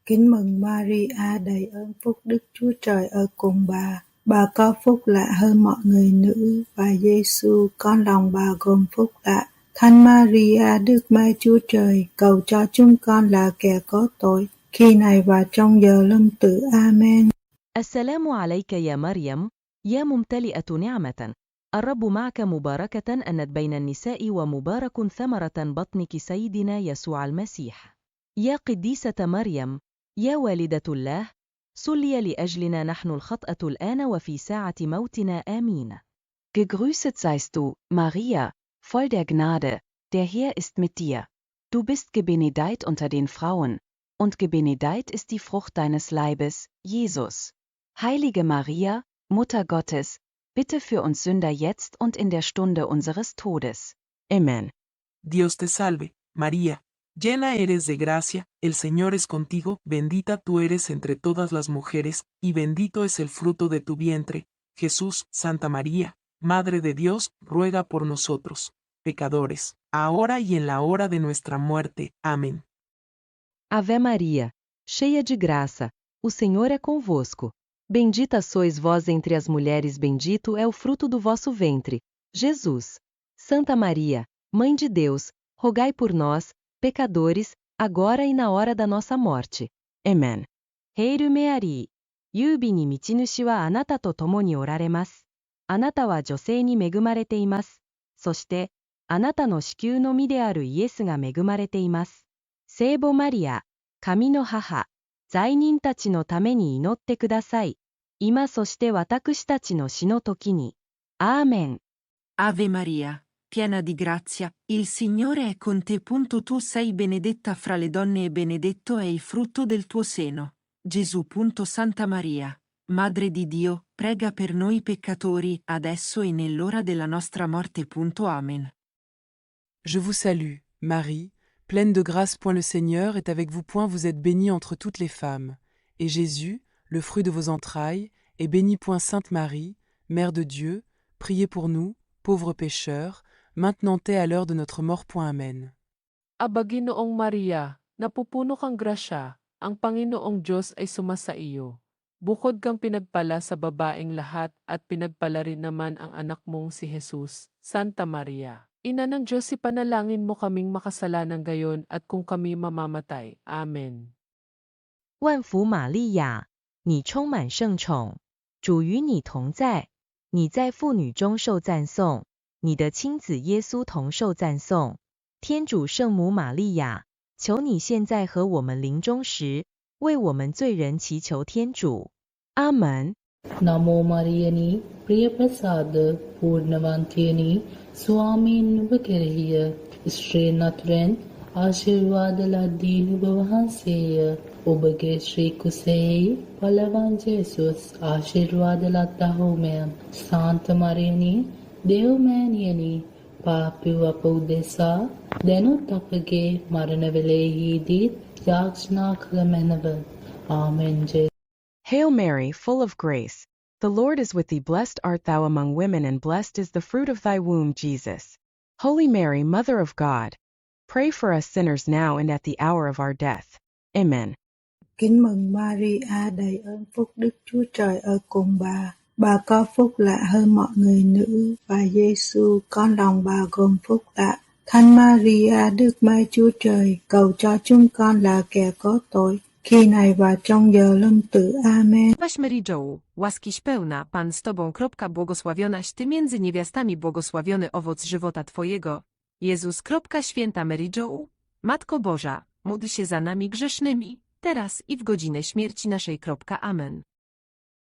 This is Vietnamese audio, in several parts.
Kính mừng Maria đầy ơn phúc, Đức Chúa Trời ở cùng bà. Bà có phúc lạ hơn mọi người nữ, và Giêsu con lòng bà gồm phúc lạ. Thánh Maria, Đức Mẹ Chúa Trời, cầu cho chúng con là kẻ có tội, khi này và trong giờ lâm tử. Amen. السلام عليك يا مريم، يا ممتلئة نعمة، الرب معك مباركة أنت بين النساء ومبارك ثمرة بطنك سيدنا يسوع المسيح. يا قديسة مريم، يا والدة الله، صلي لأجلنا نحن الخطأة الآن وفي ساعة موتنا آمين. Gegrüßet seist du, Maria, voll der Gnade, der Herr ist mit dir. Du bist gebenedeit unter den Frauen, und gebenedeit ist die Frucht deines Leibes, Jesus. Heilige Maria, Mutter Gottes, bitte für uns Sünder jetzt und in der Stunde unseres Todes. Amen. Dios te salve, María, llena eres de gracia, el Señor es contigo, bendita tú eres entre todas las mujeres, y bendito es el fruto de tu vientre, Jesús. Santa María, Madre de Dios, ruega por nosotros, pecadores, ahora y en la hora de nuestra muerte. Amén. Ave Maria, cheia de graça, o Senhor é convosco. Bendita sois vós entre as mulheres, bendito é o fruto do vosso ventre, Jesus. Santa Maria, Mãe de Deus, rogai por nós, pecadores, agora e na hora da nossa morte. Amen. Hail Mary, 優美に道主はあなたと共におられます。あなたは女性に恵まれています。そして、あなたの子宮の実であるイエスが恵まれています。聖母マリア、神の母、罪人たちのために祈ってください。今そして私たちの死の時に。アーメン。Ave Maria, piena di grazia, il Signore è con te. Tu sei benedetta fra le donne e benedetto è il frutto del tuo seno, Gesù. Santa Maria, Madre di Dio, prega per noi peccatori, adesso e nell'ora della nostra morte. Amen. Je vous salue, Marie, pleine de grâce. Le Seigneur est avec vous. Vous êtes bénie entre toutes les femmes. Et Jésus, le fruit de vos entrailles, est béni. Sainte Marie, Mère de Dieu, priez pour nous, pauvres pécheurs, maintenant et à l'heure de notre mort. Amen. Aba Ginoong Maria, napupuno kang grasya, ang Panginoong Diyos ay sumasa iyo. Bukod kang pinagpala sa babaeng lahat at pinagpala rin naman ang anak mong si Jesus. Santa Maria, Ina ng Diyos, ipanalangin mo kaming makasalanan gayon at kung kami mamamatay. Amen. 万福玛利亚，你充满圣宠，主与你同在，你在妇女中受赞颂，你的亲子耶稣同受赞颂。天主圣母玛利亚，求你现在和我们临终时，为我们罪人祈求天主。阿门。 නමෝ මරියනි ප්‍රිය ප්‍රසාද පූර්ණවන්තියනි ස්වාමීන් වහන්සේය ස්ත්‍රීන් අතුරෙන් ආශිර්වාද ලද්දී නුඹ වහන්සේය ඔබගේ ශ්‍රී කුසෙහි පළවන් ජේසුස් ආශිර්වාද ලද්දාහුමය සාන්ත මරියනි දේවමෑණියනි පාපිව අප උදෙසා දැනුත් අපගේ මරණ වේලෙහිදී යාචනා කළ මැනව ආමෙන්. Hail Mary, full of grace, the Lord is with thee. Blessed art thou among women, and blessed is the fruit of thy womb, Jesus. Holy Mary, Mother of God, pray for us sinners now and at the hour of our death. Amen. Kính mừng Maria đầy ơn phúc, Đức Chúa Trời ở cùng bà. Bà có phúc lạ hơn mọi người nữ, và Giêsu con lòng bà gồm phúc lạ. Thánh Maria, Đức Mẹ Chúa Trời, cầu cho chúng con là kẻ có tội, khi này và trong giờ lâm tử. Amen. Zdrowaś Maryjo, łaskiś pełna, Pan z Tobą. Błogosławionaś Ty między niewiastami, błogosławiony owoc żywota Twojego, Jezus. Święta Maryjo, Matko Boża, módl się za nami grzesznymi, teraz i w godzinę śmierci naszej. Amen.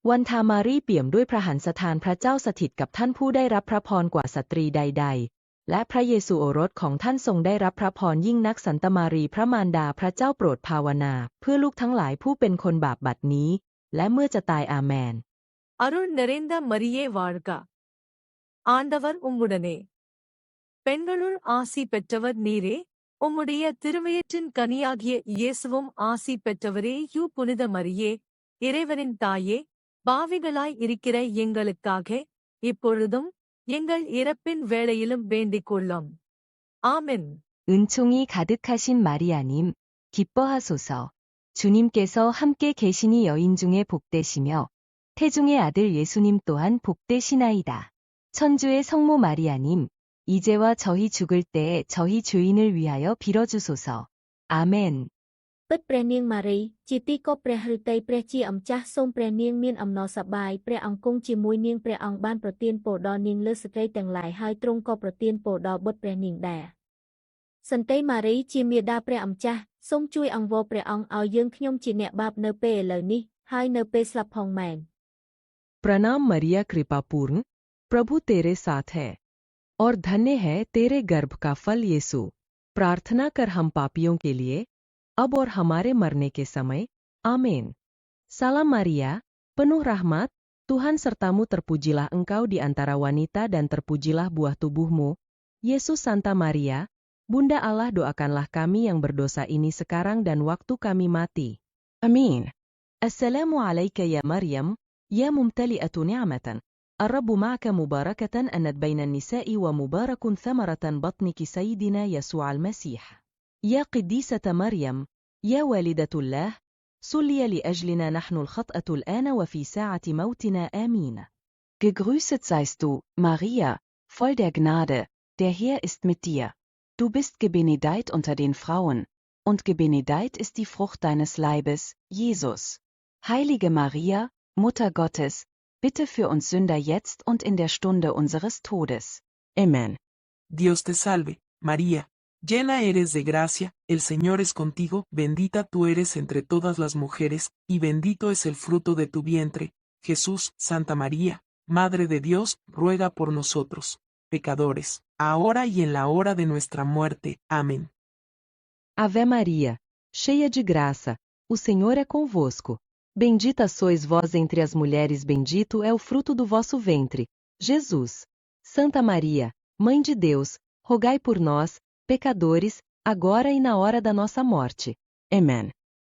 วันธามารีเปี่ยมด้วยพระหันสถานพระเจ้าสถิตกับท่านผู้ได้รับพระพรกว่าสตรีใดๆและพระเยซูโอรสของท่านทรงได้รับพระพรยิ่งนักสันตมารีพระมารดาพระเจ้าโปรดภาวนาเพื่อลูกทั้งหลายผู้เป็นคนบาปบัดนี้และเมื่อจะตายอาเมน அருள் நிறைந்த மரியே வாழ்க. ஆண்டவர் உம்முடனே. பெண்களுள் ஆசி பெற்றவர் நீரே, உம்முடைய திருவயிற்றின் கனியாகிய இயேசுவும் ஆசி பெற்றவரே. புனித மரியே, இறைவனின் தாயே, பாவிகளாய் இருக்கிற எங்களுக்காக இப்பொழுதும் எங்கள் இறப்பின் வேளையிலும் வேண்டிக் கொள்ளும். ஆமென். 은총이 가득하신 마리아님, 기뻐하소서. 주님께서 함께 계시니 여인 중에 복되시며 태중의 아들 예수님 또한 복되시나이다. 천주의 성모 마리아님, 이제와 저희 죽을 때에 저희 죄인을 위하여 빌어주소서. 아멘. ពិតព្រះនាងម៉ារីជាទីគប់ព្រះឫទ័យព្រះជាម្ចាស់សូមព្រះនាងមានអំណរសប្បាយព្រះអង្គគង់ជាមួយនាងព្រះអង្គបានប្រទានពរដល់នាងលើស្ត្រីទាំងឡាយហើយទ្រង់ក៏ប្រទានពរដល់បុត្រព្រះនាងដែរសន្តិម៉ារីជាមាតាព្រះម្ចាស់សូមជួយអង្វរព្រះអង្គឲ្យយើងខ្ញុំជាអ្នកបាបនៅពេលឥឡូវនេះហើយនៅពេលស្លាប់ផងមែន प्रणाम मरिया कृपापूर्ण प्रभु तेरे साथ है और धन्य है तेरे गर्भ का फल यीशु प्रार्थना कर हम पापियों के लिए अब और हमारे मरने के समय आमीन. Salam Maria, penuh rahmat, Tuhan sertamu terpujilah engkau di antara wanita dan terpujilah buah tubuhmu, Yesus. Santa Maria, Bunda Allah, doakanlah kami yang berdosa ini sekarang dan waktu kami mati. Amin. Assalamu alayka ya Maryam, ya mumtali'atu ni'matan. الرب معك مباركة أنت بين النساء ومبارك ثمرة بطنك سيدنا يسوع المسيح. يا قديسة مريم، يا والدة الله، صلي لأجلنا نحن الخطأة الآن وفي ساعة موتنا آمين. Gegrüßet seist du, Maria, voll der Gnade, der Herr ist mit dir. Du bist gebenedeit unter den Frauen, und gebenedeit ist die Frucht deines Leibes, Jesus. Heilige Maria, Mutter Gottes, bitte für uns Sünder jetzt und in der Stunde unseres Todes. Amen. Dios te salve, María. Llena eres de gracia, el Señor es contigo, bendita tú eres entre todas las mujeres, y bendito es el fruto de tu vientre, Jesús. Santa María, Madre de Dios, ruega por nosotros, pecadores, ahora y en la hora de nuestra muerte. Amén. Ave Maria, cheia de graça, o Senhor é convosco. Bendita sois vós entre as mulheres, bendito é o fruto do vosso ventre, Jesus. Santa Maria, Mãe de Deus, rogai por nós, pecadores, agora e na hora da nossa morte. Amen.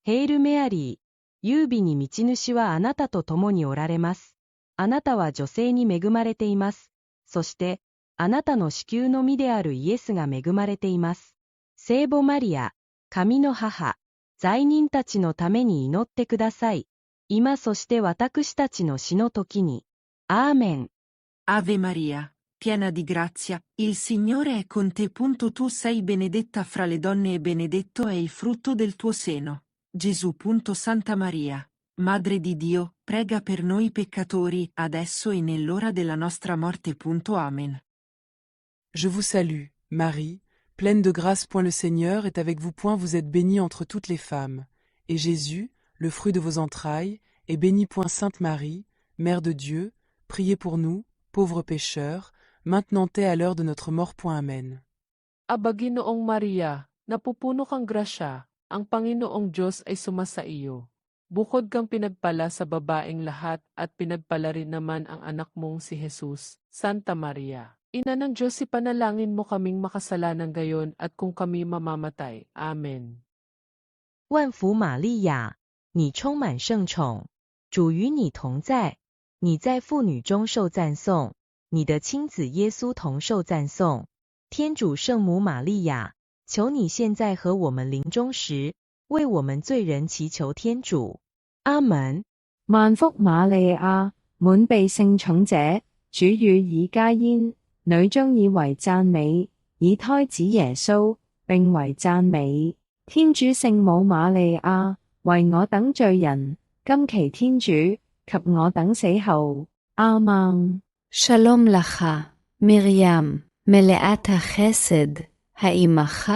Hail Mary, 優美に道主はあなたと共におられます。あなたは女性に恵まれています。そして、あなたの子宮の実であるイエスが恵まれています。聖母マリア、神の母、罪人たちのために祈ってください。今そして私たちの死の時に。アーメン。Ave Maria, piena di grazia, il Signore è con te. Tu sei benedetta fra le donne e benedetto è il frutto del tuo seno, Gesù. Santa Maria, Madre di Dio, prega per noi peccatori, adesso e nell'ora della nostra morte. Amen. Je vous salue, Marie, pleine de grâce. Le Seigneur est avec vous. Vous êtes bénie entre toutes les femmes. Et Jésus, le fruit de vos entrailles, est béni. Sainte Marie, Mère de Dieu, priez pour nous, pauvres pécheurs, maintenant et à l'heure de notre mort. Amen. Aba Ginoong Maria, napupuno kang grasya, ang Panginoong Diyos ay sumasa iyo. Bukod kang pinagpala sa babaeng lahat at pinagpala rin naman ang anak mong si Jesus. Santa Maria, Ina ng Diyos, ipanalangin mo kaming makasalanan gayon at kung kami mamamatay. Amen. 万福玛利亚，你充满圣宠，主与你同在，你在妇女中受赞颂，你的亲子耶稣同受赞颂。天主圣母玛利亚，求你现在和我们临终時，為我們罪人祈求天主。阿門。萬福瑪利亞，滿被聖寵者，主與以加焉，女中以為讚美，以胎子耶穌，並為讚美。天主聖母瑪利亞，為我等罪人，今期天主及我等死後。阿們。שלום לך, מרים, מלאת החסד, העמך,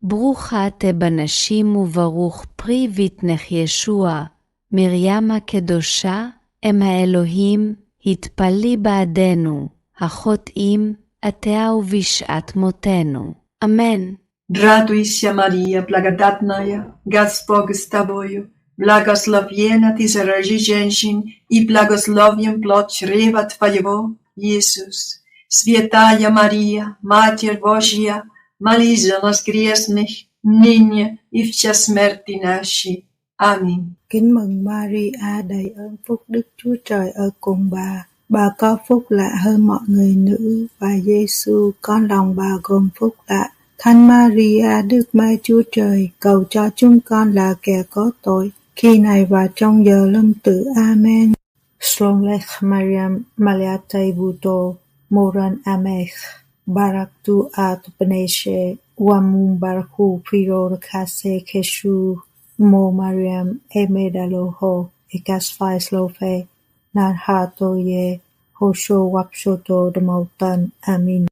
ברוכה את בנשים וברוך פרי בטנך ישוע. מרים הקדושה, אם האלוהים, התפלי בעדנו, החוטאים, עתה ובשעת motenu. Amen. Радуйся, Мария, благодатная, Господь с тобою, благословенна ты среди женщин, и благословен плод чрева твоего, Иисус. Святая Мария, Матерь Божья, молись за нас грешных, ныне и в час смерти нашей. Amen. Kính mừng Maria, đầy ơn phúc, Đức Chúa Trời ở cùng bà. Bà có phúc lạ hơn mọi người nữ, và Giêsu con lòng bà gồm phúc lạ. Thánh Maria, Đức Mẹ Chúa Trời, cầu cho chúng con là kẻ có tội, khi này và trong giờ lâm tử. Amen. Shalom Lech Mariam, Maleatei Vuto, Moran Amech, Barak tu at Beneshe, Wamum Barakhu Piro Kase Keshu, Mo Mariam, Emedaloho, Ekasfai Slofe, Narhato Ye, Hosho Wapshoto Demautan. Amin.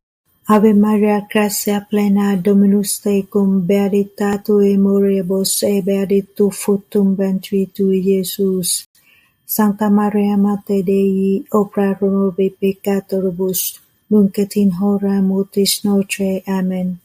Ave Maria, gratia plena, Dominus tecum, benedicta tui mulieribus et benedictus fructum ventris tui, Iesus. Sancta Maria, Mater Dei, ora pro nobis peccatoribus, nunc et in hora mortis nostre. Amen.